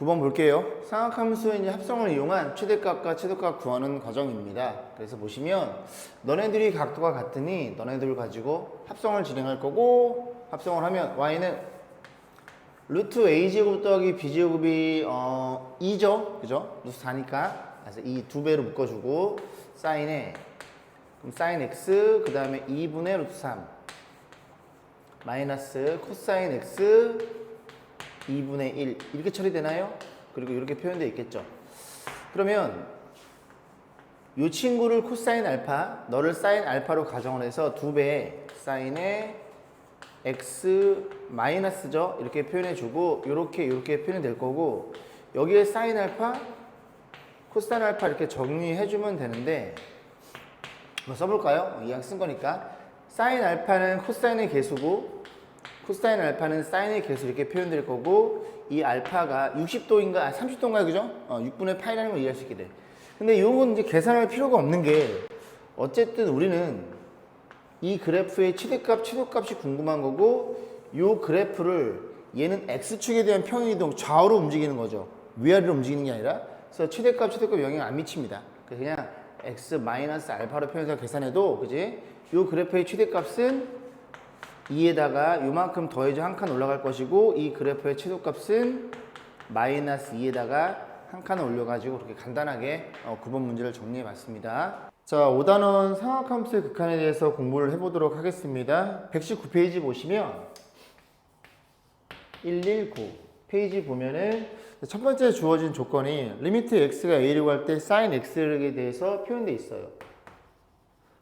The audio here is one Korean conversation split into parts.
9번 볼게요. 삼각함수의 이제 합성을 이용한 최대값과 최소값 구하는 과정입니다. 그래서 보시면 너네들이 각도가 같으니 너네들을 가지고 합성을 진행할 거고, 합성을 하면 y는 루트 a제곱 더하기 b제곱이 2죠. 그죠? 루트 4니까. 그래서 이 두 배로 묶어주고 사인에 그럼 사인 x 그 다음에 2분의 루트 3 마이너스 코사인 x 2분의 1 이렇게 처리되나요? 그리고 이렇게 표현되어 있겠죠. 그러면 이 친구를 코사인 알파, 너를 사인 알파로 가정을 해서 2배 사인의 x 마이너스죠. 이렇게 표현해주고 이렇게 표현이 될 거고, 여기에 사인 알파, 코사인 알파 이렇게 정리해주면 되는데 뭐 써볼까요? 이왕 쓴 거니까 사인 알파는 코사인의 개수고 코사인 알파는 사인의 개수 이렇게 표현될 거고, 이 알파가 60도인가 30도인가요? 그죠? 6분의 파이라는 걸 이해할 수 있게 돼. 근데 이건 이제 계산할 필요가 없는 게 어쨌든 우리는 이 그래프의 최대값, 최소값이 궁금한 거고, 이 그래프를 얘는 x축에 대한 평행이동 좌우로 움직이는 거죠. 위아래로 움직이는 게 아니라. 그래서 최대값, 최소값 영향 안 미칩니다. 그래서 그냥 x 마이너스 알파로 표현해서 계산해도, 그지? 이 그래프의 최대값은 2에다가 요만큼 더해져 한 칸 올라갈 것이고, 이 그래프의 최소값은 마이너스 2에다가 한 칸을 올려가지고 그렇게 간단하게 9번 문제를 정리해 봤습니다. 자, 5단원 삼각함수의 극한에 대해서 공부를 해보도록 하겠습니다. 119페이지 보시면 119 페이지 보면은 첫 번째 주어진 조건이 리미트 x가 a라고 할 때 sin x에 대해서 표현되어 있어요.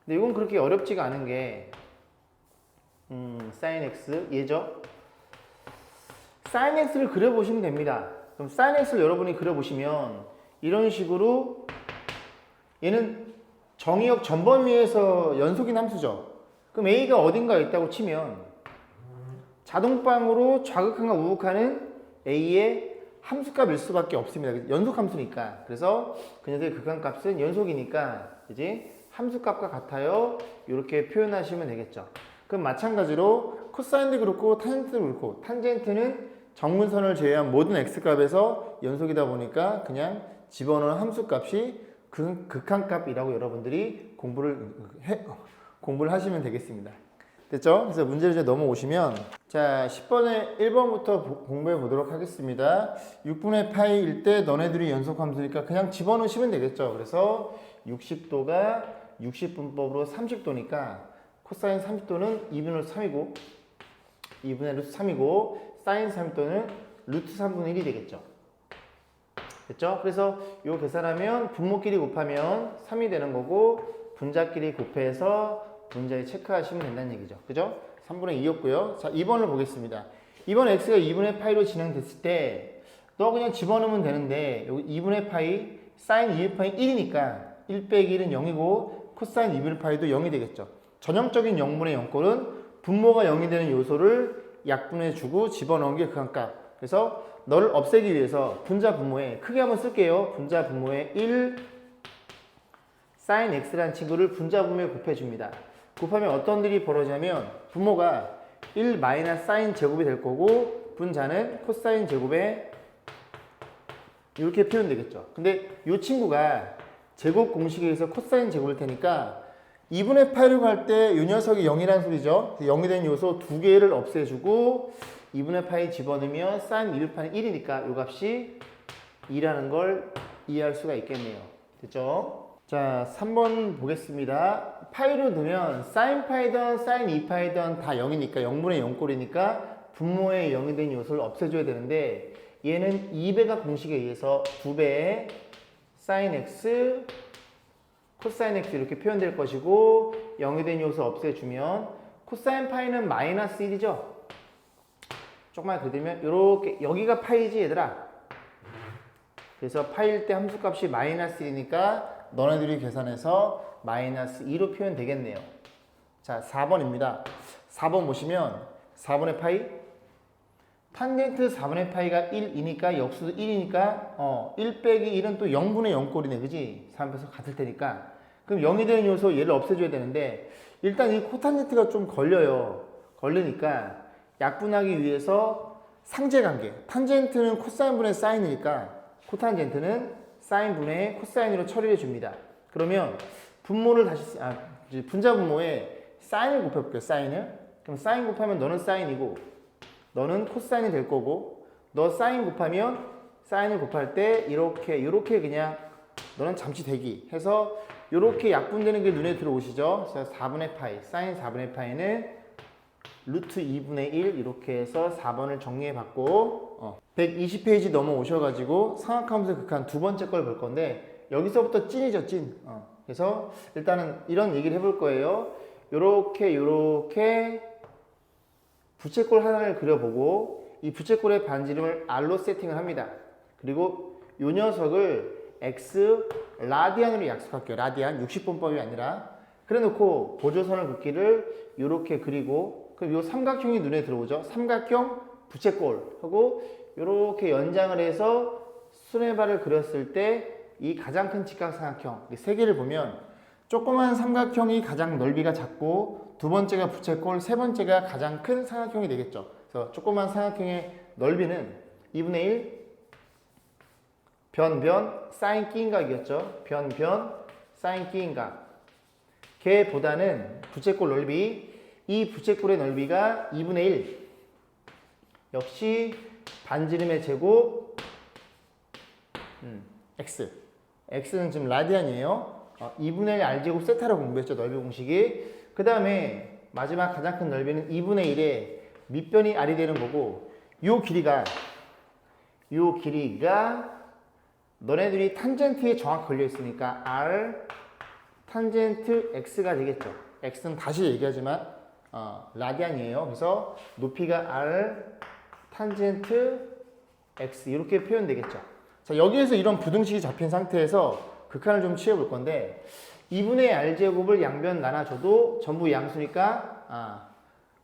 근데 이건 그렇게 어렵지가 않은 게 sin x 얘죠. sin x를 그려보시면 됩니다. 그럼 sin x를 여러분이 그려보시면 이런 식으로 얘는 정의역 전범위에서 연속인 함수죠. 그럼 a가 어딘가에 있다고 치면 자동방으로 좌극한과 우극한은 a의 함수값일 수밖에 없습니다. 연속 함수니까. 그래서 그 녀석의 극한값은 연속이니까 이제 함수값과 같아요. 이렇게 표현하시면 되겠죠. 그럼 마찬가지로 코사인도 그렇고 탄젠트도 그렇고, 탄젠트는 정문선을 제외한 모든 x값에서 연속이다 보니까 그냥 집어넣은 함수값이 극한값이라고 여러분들이 공부를 하시면 되겠습니다. 됐죠? 그래서 문제를 이제 넘어오시면, 자, 10번에 1번부터 공부해 보도록 하겠습니다. 6분의 파이일 때 너네들이 연속함수니까 그냥 집어넣으시면 되겠죠. 그래서 60도가 60분법으로 30도니까 코사인 30도는 2분의 루트 3이고 2분의 루트 3이고 사인 30도는 루트 3분의 1이 되겠죠. 됐죠? 그래서 이거 계산하면 분모끼리 곱하면 3이 되는 거고, 분자끼리 곱해서 분자에 체크하시면 된다는 얘기죠. 그죠? 3분의 2였고요. 자, 2번을 보겠습니다. 2번 x가 2분의 파이로 진행됐을 때 너 그냥 집어넣으면 되는데, 여기 2분의 파이 사인 2분의 파이 1이니까 1 빼기 1은 0이고 코사인 2분의 파이도 0이 되겠죠. 전형적인 0분의 0꼴은 분모가 0이 되는 요소를 약분해 주고 집어넣은 게 극한값. 그래서 너를 없애기 위해서 분자 분모에 크게 한번 쓸게요. 분자 분모에 1 sin x라는 친구를 분자 분모에 곱해줍니다. 곱하면 어떤 일이 벌어지냐면 분모가 1 마이너스 sin 제곱이 될 거고, 분자는 코사인 제곱에 이렇게 표현되겠죠. 근데 이 친구가 제곱 공식에 의해서 코사인 제곱일 테니까 2분의 파이로 갈 때 이 녀석이 0이라는 소리죠. 0이 된 요소 두 개를 없애주고 2분의 파이 집어넣으면 sin 2분의 파이 1이니까 이 값이 2라는 걸 이해할 수가 있겠네요. 됐죠? 자, 3번 보겠습니다. 파이로 넣으면 sin 파이든 sin 2파이든 다 0이니까 0분의 0꼴이니까 분모에 0이 된 요소를 없애줘야 되는데, 얘는 2배가 공식에 의해서 2배의 sin x 코사인 x 이렇게 표현될 것이고, 0이 된 요소 없애주면 코사인 파이는 마이너스 1이죠. 조금만 그리면 이렇게 여기가 파이지 얘들아. 그래서 파이일 때 함수값이 마이너스 1이니까 너네들이 계산해서 마이너스 2로 표현되겠네요. 자, 4번입니다. 4번 보시면 4분의 파이 탄젠트 4분의 파이가 1이니까 역수도 1이니까 1 빼기 1은 또 0분의 0꼴이네. 그지? 3에서 같을 테니까. 그럼 0이 되는 요소 얘를 없애줘야 되는데, 일단 이 코탄젠트가 좀 걸려요. 걸리니까 약분하기 위해서 상제관계. 탄젠트는 코사인분의 사인이니까 코탄젠트는 사인분의 코사인으로 처리해 줍니다. 그러면 분모를 다시 이제 분자 분모에 사인을 곱해볼게요. 사인을. 그럼 사인 곱하면 너는 사인이고 너는 코사인이 될 거고 너 사인 곱하면 사인을 곱할 때 이렇게 그냥 너는 잠시 대기 해서 이렇게 약분되는 게 눈에 들어오시죠? 그래서 4분의 파이, 사인 4분의 파이는 루트 2분의 1 이렇게 해서 4번을 정리해 봤고 120페이지 넘어오셔가지고 삼각함수의 극한 두 번째 걸 볼 건데 여기서부터 찐이죠, 찐. 그래서 일단은 이런 얘기를 해볼 거예요. 요렇게 부채꼴 하나를 그려보고 이 부채꼴의 반지름을 R로 세팅을 합니다. 그리고 요 녀석을 X 라디안으로 약속할게요. 라디안 60분법이 아니라 그래 놓고 보조선을 긋기를 요렇게 그리고 그럼 요 삼각형이 눈에 들어오죠. 삼각형 부채꼴 하고 요렇게 연장을 해서 수뇌발을 그렸을 때 이 가장 큰 직각삼각형 세 개를 보면 조그만 삼각형이 가장 넓이가 작고 두 번째가 부채꼴, 세 번째가 가장 큰 삼각형이 되겠죠. 그래서 조그만 삼각형의 넓이는 2분의 1 변 사인 끼인각이었죠. 변 사인 끼인각. 걔보다는 부채꼴 넓이 이 부채꼴의 넓이가 2분의 1 역시 반지름의 제곱 x x는 지금 라디안이에요. 2분의 1 r제곱 세타로 공부했죠. 넓이 공식이. 그 다음에 마지막 가장 큰 넓이는 2분의 1에 밑변이 r이 되는 거고 요 길이가 너네들이 탄젠트에 정확히 걸려 있으니까 r 탄젠트 x가 되겠죠. x는 다시 얘기하지만 라디안이에요. 그래서 높이가 r 탄젠트 x 이렇게 표현되겠죠. 자, 여기에서 이런 부등식이 잡힌 상태에서 극한을 좀 취해볼 건데 2분의 r제곱을 양변 나눠줘도 전부 양수니까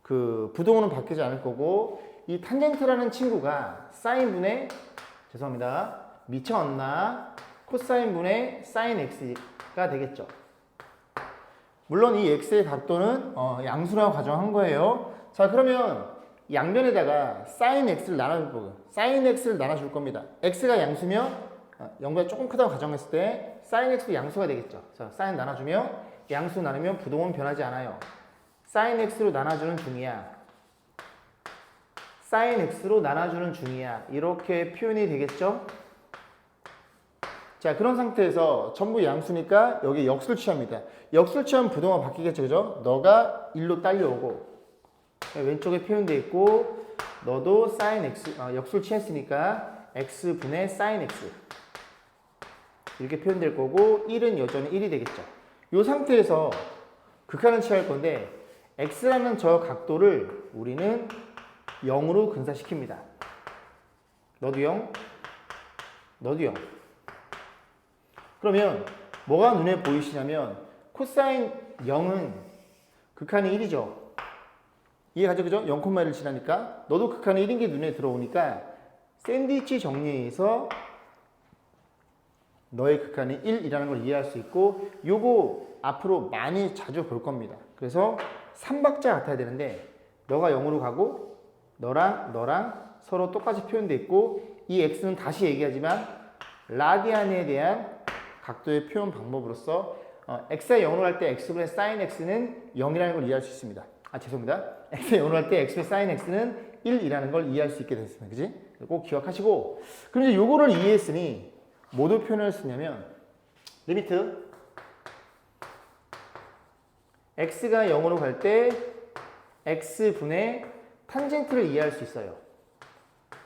그 부동호는 바뀌지 않을 거고 이 탄젠트라는 친구가 사인분의 죄송합니다. 미쳐왔나 코사인분의 사인 x가 되겠죠. 물론 이 x의 각도는 양수라고 가정한 거예요. 자, 그러면 양변에다가 사인 x를 나눠줄 거고요. 사인 x를 나눠줄 겁니다. x가 양수면 0보다 조금 크다고 가정했을 때 사인 x도 양수가 되겠죠. 자, 사인 나눠주면 양수 나누면 부동은 변하지 않아요. 사인 x로 나눠주는 중이야. 사인 x로 나눠주는 중이야. 이렇게 표현이 되겠죠. 자, 그런 상태에서 전부 양수니까 여기 역수를 취합니다. 역수를 취하면 부동화 바뀌겠죠. 그죠? 너가 1로 딸려오고 왼쪽에 표현되어 있고 너도 사인 x 역수를 취했으니까 x분의 사인 x 이렇게 표현될 거고 1은 여전히 1이 되겠죠. 이 상태에서 극한을 취할 건데 x라는 저 각도를 우리는 0으로 근사시킵니다. 너도 0, 너도 0. 그러면 뭐가 눈에 보이시냐면 코사인 0은 극한이 1이죠. 이해가죠? 그죠? 0,1을 지나니까 너도 극한이 1인 게 눈에 들어오니까 샌드위치 정리에서 너의 극한이 1이라는 걸 이해할 수 있고 요거 앞으로 많이 자주 볼 겁니다. 그래서 3박자 같아야 되는데 너가 0으로 가고 너랑 서로 똑같이 표현되어 있고 이 x는 다시 얘기하지만 라디안에 대한 각도의 표현 방법으로서 x가 0으로 할 때 x분의 사인 x는 0이라는 걸 이해할 수 있습니다. 죄송합니다. x가 0으로 할 때 x분의 사인 x는 1이라는 걸 이해할 수 있게 됐습니다. 그지? 꼭 기억하시고 그럼 이제 요거를 이해했으니 뭐도 표현을 쓰냐면 리미트 x가 0으로 갈 때 x분의 탄젠트를 이해할 수 있어요.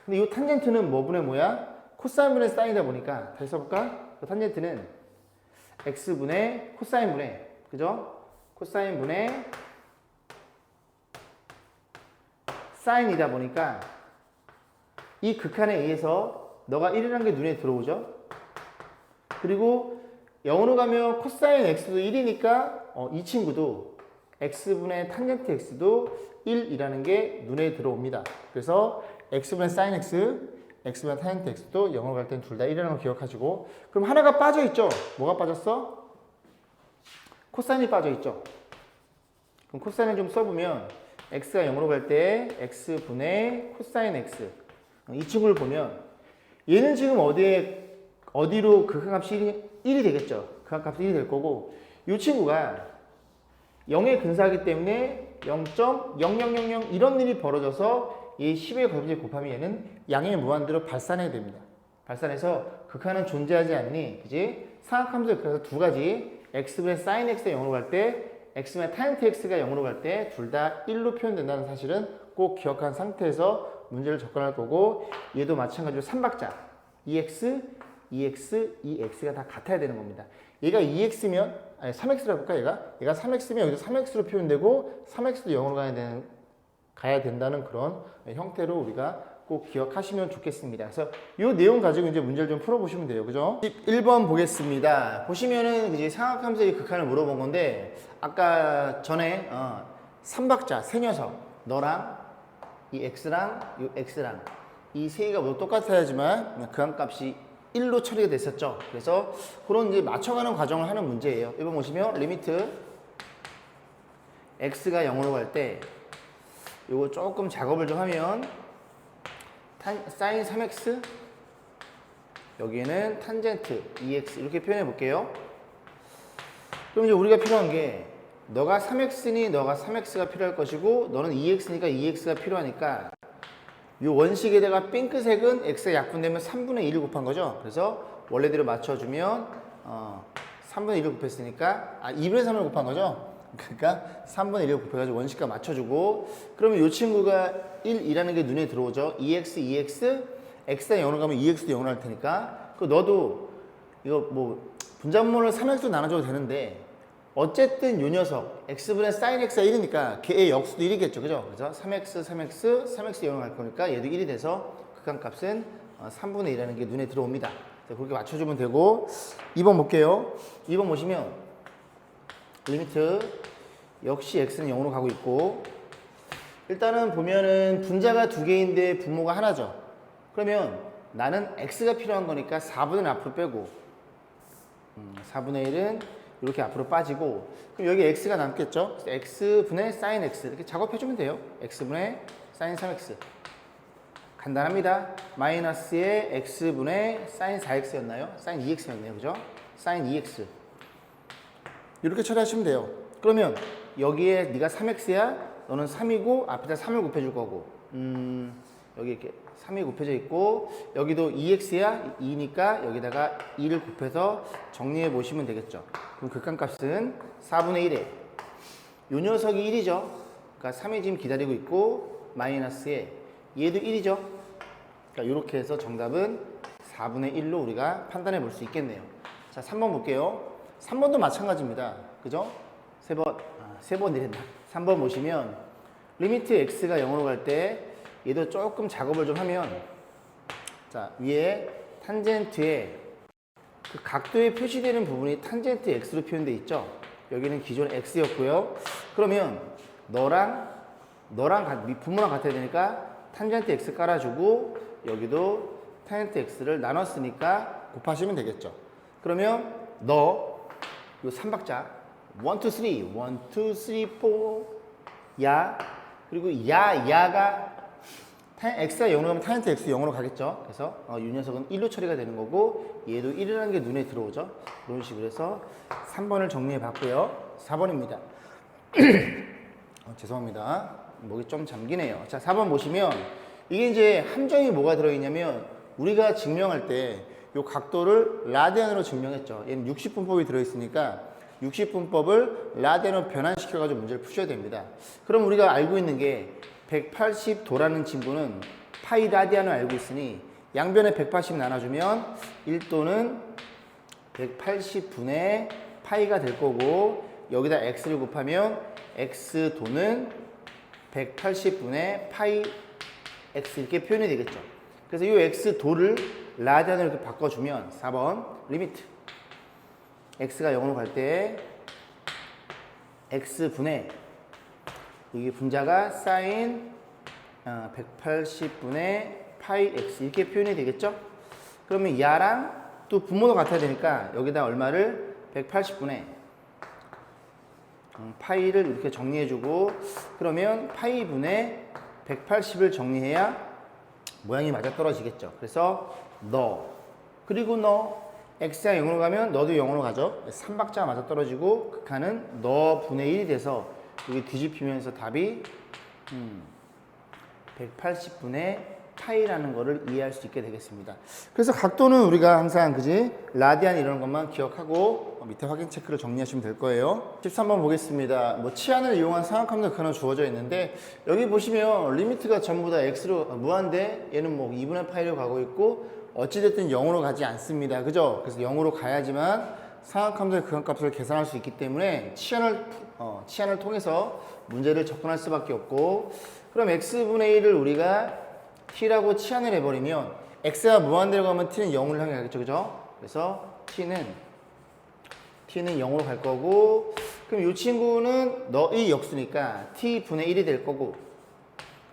근데 이 탄젠트는 뭐분의 뭐야? 코사인분의 사인이다 보니까 다시 써볼까? 그 탄젠트는 x분의 코사인분의 그죠? 코사인분의 사인이다 보니까 이 극한에 의해서 너가 1이라는 게 눈에 들어오죠? 그리고 0으로 가면 코사인 x도 1이니까 이 친구도 x분의 탄젠트 x도 1이라는 게 눈에 들어옵니다. 그래서 x분의 사인 x, x분의 탄젠트 x도 0으로 갈 땐 둘 다 1이라는 걸 기억하시고 그럼 하나가 빠져있죠? 뭐가 빠졌어? 코사인이 빠져있죠? 그럼 코사인을 좀 써보면 x가 0으로 갈 때 x분의 코사인 x 이 친구를 보면 얘는 지금 어디로 극한값이 1이 되겠죠. 극한값이 1이 될 거고 이 친구가 0에 근사하기 때문에 0.0000 이런 일이 벌어져서 이 10의 곱제 곱하면 얘는 양의 무한대로 발산해야 됩니다. 발산해서 극한은 존재하지 않니? 그지? 상악함수 그래서 두 가지 x분의 sin x가 0으로 갈 때 x분의 tan x가 0으로 갈 때 둘 다 1로 표현된다는 사실은 꼭 기억한 상태에서 문제를 접근할 거고 얘도 마찬가지로 3박자 2x, 2x, 2x가 다 같아야 되는 겁니다. 얘가 2x면 아니 3x라고 볼까 얘가 3x면 여기도 3x로 표현되고 3x도 0으로 가야 된다는 그런 형태로 우리가 꼭 기억하시면 좋겠습니다. 그래서 이 내용 가지고 이제 문제를 좀 풀어보시면 돼요. 그죠? 11번 보겠습니다. 보시면은 이제 상악함수의 극한을 물어본 건데 아까 전에 3박자 세 녀석 너랑 이 x랑 이 x랑 이 세 개가 모두 똑같아야지만 극한값이 1로 처리가 됐었죠. 그래서 그런 이제 맞춰가는 과정을 하는 문제예요. 1번 보시면 리미트 x가 0으로 갈 때 요거 조금 작업을 좀 하면 sin 3x 여기에는 탄젠트 2x 이렇게 표현해 볼게요. 그럼 이제 우리가 필요한 게 너가 3x니 너가 3x가 필요할 것이고 너는 2x니까 2x가 필요하니까 이 원식에다가 핑크색은 x가 약분되면 3분의 1을 곱한 거죠. 그래서 원래대로 맞춰주면 3분의 1을 곱했으니까 2분의 3을 곱한 거죠. 그러니까 3분의 1을 곱해가지고 원식과 맞춰주고 그러면 이 친구가 1이라는 게 눈에 들어오죠. 2x, 2x, x가 0으로 가면 2x도 0으로 할 테니까 그 너도 이거 뭐 분자분모를 3x로 나눠줘도 되는데 어쨌든 요 녀석 x분의 sin x가 1이니까 걔의 역수도 1이겠죠. 그죠? 그래서 3x, 3x 0으로 갈 거니까 얘도 1이 돼서 극한값은 3분의 1이라는 게 눈에 들어옵니다. 그렇게 맞춰주면 되고 2번 볼게요. 2번 보시면 리미트 역시 x는 0으로 가고 있고 일단은 보면은 분자가 두 개인데 분모가 하나죠. 그러면 나는 x가 필요한 거니까 4분의 1 앞으로 빼고 4분의 1은 이렇게 앞으로 빠지고 그럼 여기 x가 남겠죠. x분의 sin x 이렇게 작업해주면 돼요. x분의 sin 3x 간단합니다. 마이너스의 x분의 sin 4x였나요? sin 2x였네요. 그죠? sin 2x 이렇게 처리하시면 돼요. 그러면 여기에 네가 3x야 너는 3이고 앞에다 3을 곱해줄 거고 여기 이렇게 3이 곱해져 있고 여기도 2x야 2니까 여기다가 2를 곱해서 정리해 보시면 되겠죠. 그럼 극한값은 4분의 1에 요 녀석이 1이죠. 그러니까 3이 지금 기다리고 있고 마이너스에 얘도 1이죠. 그러니까 이렇게 해서 정답은 4분의 1로 우리가 판단해 볼 수 있겠네요. 자 3번 볼게요. 3번도 마찬가지입니다. 그죠? 세 번 이랬나? 3번 보시면 리미트 x가 0으로 갈 때 얘도 조금 작업을 좀 하면 자 위에 탄젠트에 그 각도에 표시되는 부분이 탄젠트 x로 표현되어 있죠. 여기는 기존 x였고요. 그러면 너랑 분모랑 같아야 되니까 탄젠트 x 깔아주고 여기도 탄젠트 x를 나눴으니까 곱하시면 되겠죠. 그러면 너 요 3박자 1, 2, 3 1, 2, 3, 4 야 그리고 야가 x가 0으로 가면 탄젠트 x 0으로 가겠죠. 그래서 이 녀석은 1로 처리가 되는 거고 얘도 1이라는 게 눈에 들어오죠. 그런 식으로 해서 3번을 정리해 봤고요. 4번입니다. 죄송합니다. 목이 좀 잠기네요. 자 4번 보시면 이게 이제 함정이 뭐가 들어있냐면 우리가 증명할 때 이 각도를 라디안으로 증명했죠. 얘는 60분법이 들어있으니까 60분법을 라디안으로 변환시켜가지고 문제를 푸셔야 됩니다. 그럼 우리가 알고 있는 게 180도라는 친구는 파이 라디안을 알고 있으니 양변에 180 나눠주면 1도는 180분의 파이가 될 거고 여기다 x를 곱하면 x도는 180분의 파이 x 이렇게 표현이 되겠죠. 그래서 이 x도를 라디안으로 이렇게 바꿔주면 4번 리미트 x가 0으로 갈 때 x분의 이게 분자가 sin 180분의 파이 x 이렇게 표현이 되겠죠. 그러면 야랑 또 분모도 같아야 되니까 여기다 얼마를 180분의 파이를 이렇게 정리해주고 그러면 파이분의 180을 정리해야 모양이 맞아 떨어지겠죠. 그래서 너 그리고 너 x가 0으로 가면 너도 0으로 가죠. 3박자가 맞아 떨어지고 극한은 너 분의 1이 돼서 여기 뒤집히면서 답이 180분의 파이라는 거를 이해할 수 있게 되겠습니다. 그래서 각도는 우리가 항상 그지 라디안 이런 것만 기억하고 밑에 확인 체크를 정리하시면 될 거예요. 13번 보겠습니다. 뭐 치안을 이용한 상악함도 하나 주어져 있는데 여기 보시면 리미트가 전부 다 x로 무한대 얘는 뭐 2분의 파이로 가고 있고 어찌됐든 0으로 가지 않습니다. 그죠? 그래서 0으로 가야지만 상악함수의 극한값을 계산할 수 있기 때문에 치안을 통해서 문제를 접근할 수밖에 없고 그럼 x분의 1을 우리가 t라고 치환을 해버리면 x가 무한대로 가면 t는 0을 향해 가겠죠. 그죠? 그래서 t는 0으로 갈 거고 그럼 이 친구는 너의 역수니까 t분의 1이 될 거고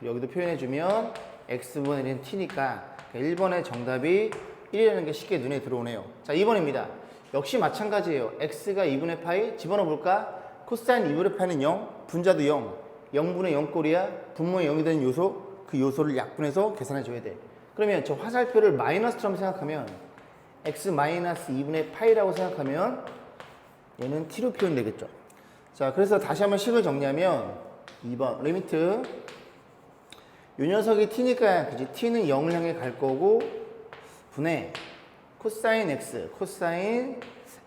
여기도 표현해주면 x분의 1은 t니까 1번의 정답이 1이라는 게 쉽게 눈에 들어오네요. 자 2번입니다. 역시 마찬가지예요. x가 2분의 파이 집어넣어 볼까? 코사인 2분의 파이는 0, 분자도 0, 0분의 0꼴이야. 분모의 0이 되는 요소 그 요소를 약분해서 계산해 줘야 돼. 그러면 저 화살표를 마이너스처럼 생각하면 x 마이너스 2분의 파이라고 생각하면 얘는 t로 표현되겠죠. 자, 그래서 다시 한번 식을 정리하면 2번 리미트 요 녀석이 t니까 그지 t는 0을 향해 갈 거고 분의 코사인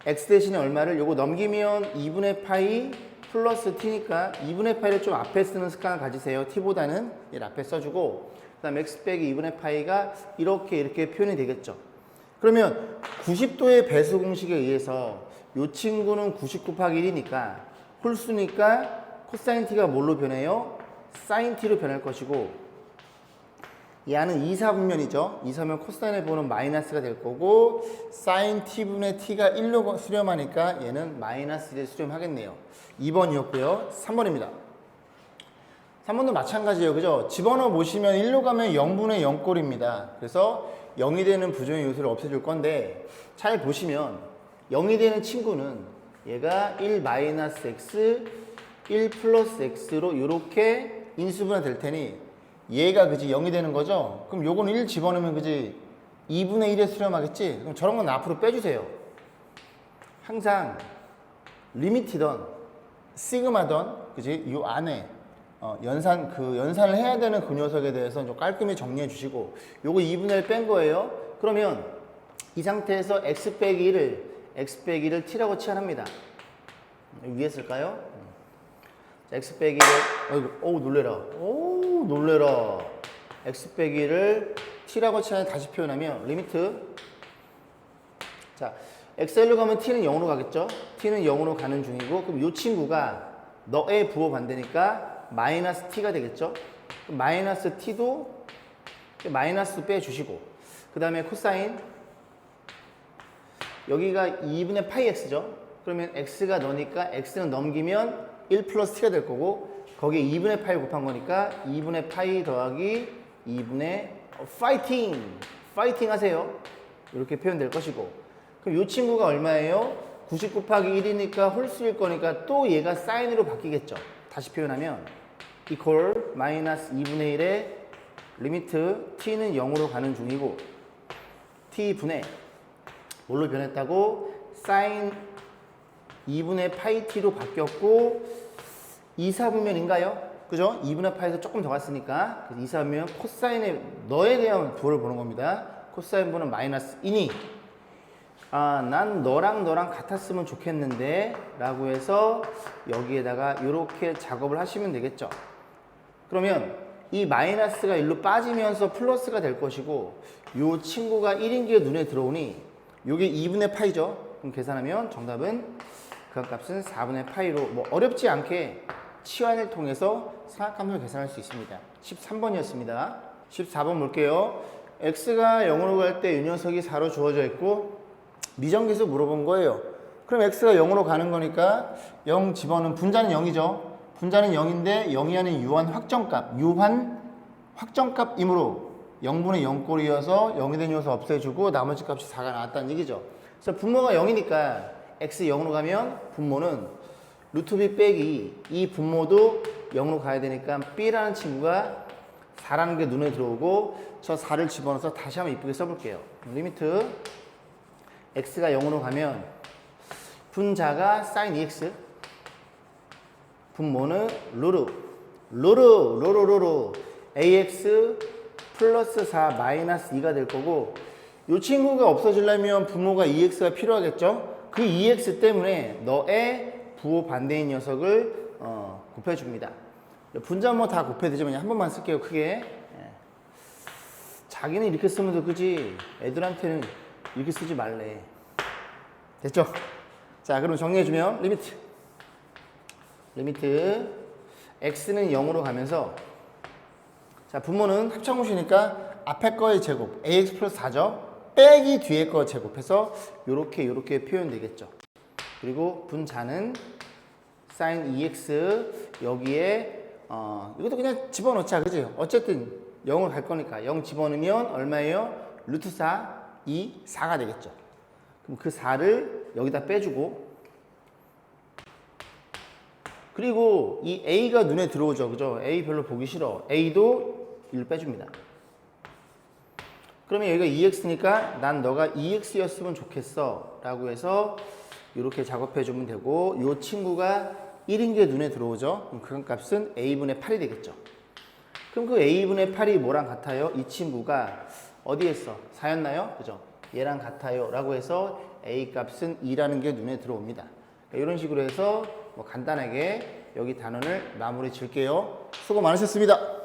x 대신에 얼마를 요거 넘기면 2분의 파이 플러스 t니까 2분의 파이를 좀 앞에 쓰는 습관을 가지세요. t보다는 얘를 앞에 써주고 그 다음 x 빼기 2분의 파이가 이렇게 표현이 되겠죠. 그러면 90도의 배수 공식에 의해서 이 친구는 90 곱하기 1이니까 홀수니까 코사인 t가 뭘로 변해요? 사인 t로 변할 것이고 얘는 2사분면이죠. 2사면 코사인을 보는 마이너스가 될 거고 사인 t분의 t가 1로 수렴하니까 얘는 마이너스 1을 수렴하겠네요. 2번이었고요. 3번입니다. 3번도 마찬가지예요. 그죠? 집어넣어 보시면 1로 가면 0분의 0꼴입니다. 그래서 0이 되는 부정의 요소를 없애줄 건데 잘 보시면 0이 되는 친구는 얘가 1 마이너스 x, 1 플러스 x로 이렇게 인수분해 될 테니 얘가 그지 0이 되는 거죠? 그럼 요거는 1 집어넣으면 그지 2분의 1에 수렴하겠지? 그럼 저런 건 앞으로 빼주세요. 항상 리미트던 시그마던 그지 요 안에 연산을 해야 되는 그 녀석에 대해서 좀 깔끔히 정리해 주시고 요거 2분의 1 뺀 거예요. 그러면 이 상태에서 x 빼기 1을 t라고 치환합니다. 위에 쓸까요? 자, x 빼기 1을 놀래라. x 빼기 1을 t라고 치환해 다시 표현하면 리미트 자 xl로 가면 t는 0으로 가겠죠? t는 0으로 가는 중이고 그럼 이 친구가 너의 부호 반대니까 마이너스 t가 되겠죠? 그럼 마이너스 t도 마이너스 빼주시고 그 다음에 코사인 여기가 2분의 파이 x죠? 그러면 x가 너니까 x는 넘기면 1 플러스 t가 될 거고 거기에 2분의 파이 곱한 거니까 2분의 파이 더하기 2분의 파이팅 하세요. 이렇게 표현될 것이고 그럼 이 친구가 얼마예요? 90 곱하기 1이니까 홀수일 거니까 또 얘가 사인으로 바뀌겠죠. 다시 표현하면 이퀄 마이너스 2분의 1의 리미트 t는 0으로 가는 중이고 t분의 뭘로 변했다고? 사인 2분의 파이 t로 바뀌었고 2사분면인가요? 그죠? 2분의 파이에서 조금 더 갔으니까 2사분면 코사인의 너에 대한 부호를 보는 겁니다. 코사인 부는 마이너스 2니 난 너랑 같았으면 좋겠는데 라고 해서 여기에다가 이렇게 작업을 하시면 되겠죠. 그러면 이 마이너스가 1로 빠지면서 플러스가 될 것이고 이 친구가 1인 게 눈에 들어오니 이게 2분의 파이죠. 그럼 계산하면 정답은 그 값은 4분의 파이로 뭐 어렵지 않게 치환을 통해서 상악함수를 계산할 수 있습니다. 13번이었습니다. 14번 볼게요. x가 0으로 갈 때 이 녀석이 4로 주어져 있고 미정계수 물어본 거예요. 그럼 x가 0으로 가는 거니까 0 집어넣으면 분자는 0이죠. 분자는 0인데 0이 하는 유한 확정값이므로 0분의 0꼴이어서 0이 된 요소 없애주고 나머지 값이 4가 나왔다는 얘기죠. 그래서 분모가 0이니까 x 0으로 가면 분모는 루트 b 빼기 이 분모도 0으로 가야 되니까 b라는 친구가 4라는 게 눈에 들어오고 저 4를 집어넣어서 다시 한번 이쁘게 써볼게요. 리미트 x가 0으로 가면 분자가 sin EX, 분모는 로르 AX 플러스 4 마이너스 2가 될 거고 이 친구가 없어지려면 분모가 EX가 필요하겠죠? 그 EX 때문에 너의 부호 반대인 녀석을 곱해줍니다. 분자모 다 곱해야 되지만 한 번만 쓸게요. 크게. 자기는 이렇게 쓰면 돼, 그지? 애들한테는 이렇게 쓰지 말래. 됐죠? 자, 그럼 정리해주면 리미트 x는 0으로 가면서 자, 분모는 합창공식이니까 앞에 거의 제곱 ax 플러스 4죠? 빼기 뒤에 거 제곱해서 요렇게 표현되겠죠. 그리고 분자는 sin EX 여기에 이것도 그냥 집어넣자, 그지? 어쨌든 0을 갈 거니까 0 집어넣으면 얼마예요? 루트 4, 2, 4가 되겠죠. 그럼 그 4를 여기다 빼주고 그리고 이 A가 눈에 들어오죠, 그죠? A 별로 보기 싫어. A도 1 빼줍니다. 그러면 여기가 EX니까 난 너가 EX였으면 좋겠어 라고 해서 이렇게 작업해 주면 되고 이 친구가 1인 게 눈에 들어오죠. 그럼 그 값은 A분의 8이 되겠죠. 그럼 그 A분의 8이 뭐랑 같아요? 이 친구가 어디에 있어? 4였나요? 그죠? 얘랑 같아요 라고 해서 A 값은 2라는 게 눈에 들어옵니다. 이런 식으로 해서 뭐 간단하게 여기 단원을 마무리 질게요. 수고 많으셨습니다.